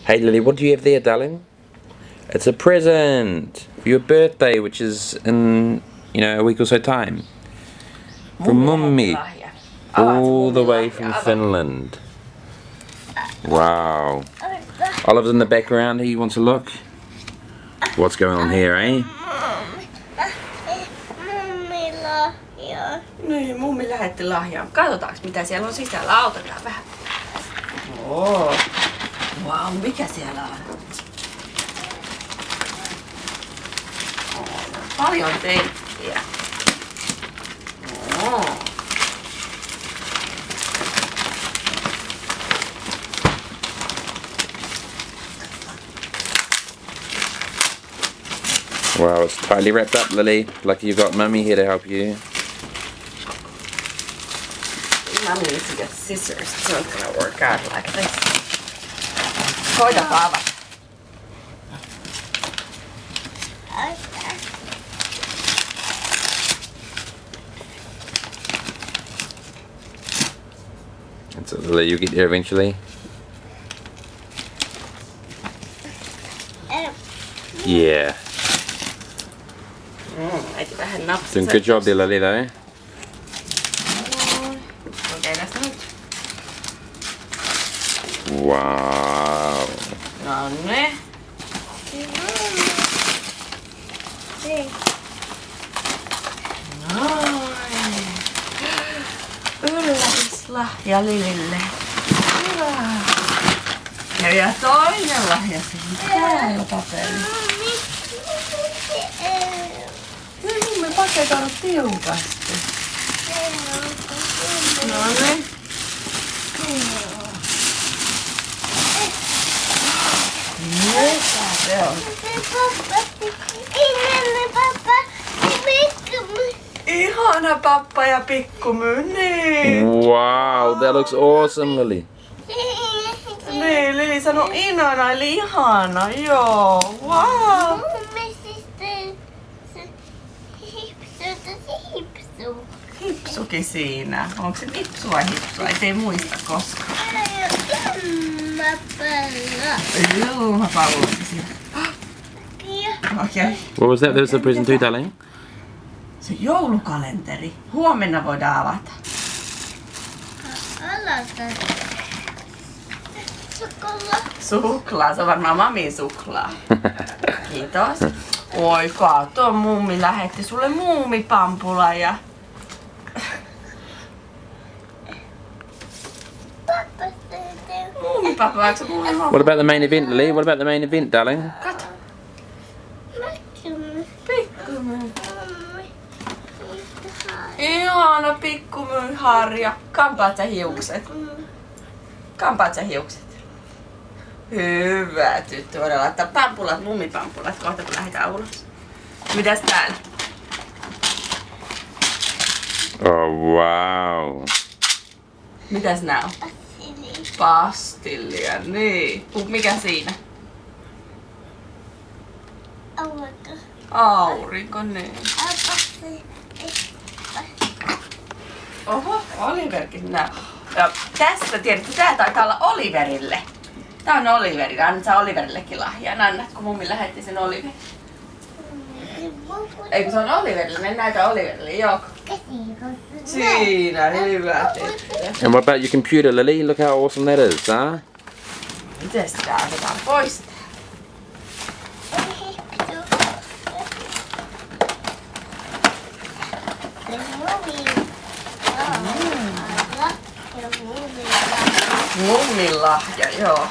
Hey Lily, what do you have there, darling? It's a present for your birthday, which is in, a week or so time. From Mummi. All the way from Finland. Wow. Oliver's in the background. He wants a look. What's going on here, eh? Mummi lahja. Niin, mummi lähetti lahjaa. Katsotaanko mitä siellä on sisällä. Autetaan vähän. Oo. Vau, mikä siellä on? Paljon teippiä. Oo. Wow, it's tightly wrapped up, Lily. Lucky you've got Mummy here to help you. Mommy needs to get scissors. It's not gonna work out like this. Koitapa avata. That's it, Lily. You get there eventually. Yeah. Äiti vähän napsi. Doing good job there, Lily, though. Kokeilas nyt. Wow. Nonne. Noin. Yllätyslahja Lilille. Hyvä. Ja toinen lahja sinne. Täällä paperi. Niin, me paketoidut tiukasti. Nonne. Mitä se on? Ihana pappa ja pikkumyy, niin. Wow, that looks awesome, Lily. Niin, Lili sanoi inana, eli ihana, joo. Wow. Hipsukin siinä. Onko se hipsu vai hipsua? Ei tee muista koskaan. Ilmapallo siinä. Okei. What was that? There was a present too, darling. Se joulukalenteri. Huomenna voidaan avata. Suklaa, se on varmaan mamin suklaa. Kiitos. Oi kato, mummi lähetti sulle muumipampula ja... Muumipappa, vaikka se mulle What about the main event, Lily? What about the main event, darling? Kato. Pikkumyy. Ihana pikkumyyharja. Kampaat sä hiukset? Kampaat sä hiukset? Hyvä tyttö. Voidaan laittaa pampulat, mummipampulat kohta kun lähdetään ulos. Mitäs täällä? Oh, wow. Mitäs nää on? Pastillia, niin. Mikä siinä? Aurinko, niin. Oho, Oliverkin nää. Ja tästä tiedätkö, tää taitaa olla Oliverille. Tää on Oliverille. Annat sä Oliverillekin lahjaa. Annat, kun mummi lähetti sen Oliverin. Eikö se on Oliverille? Ne näytä Oliverille, joo. Siinä, hyvä tyttö. And what about your computer, Lily? Look how awesome that is, huh? Mites tää otetaan pois? Mummin lahja, joo.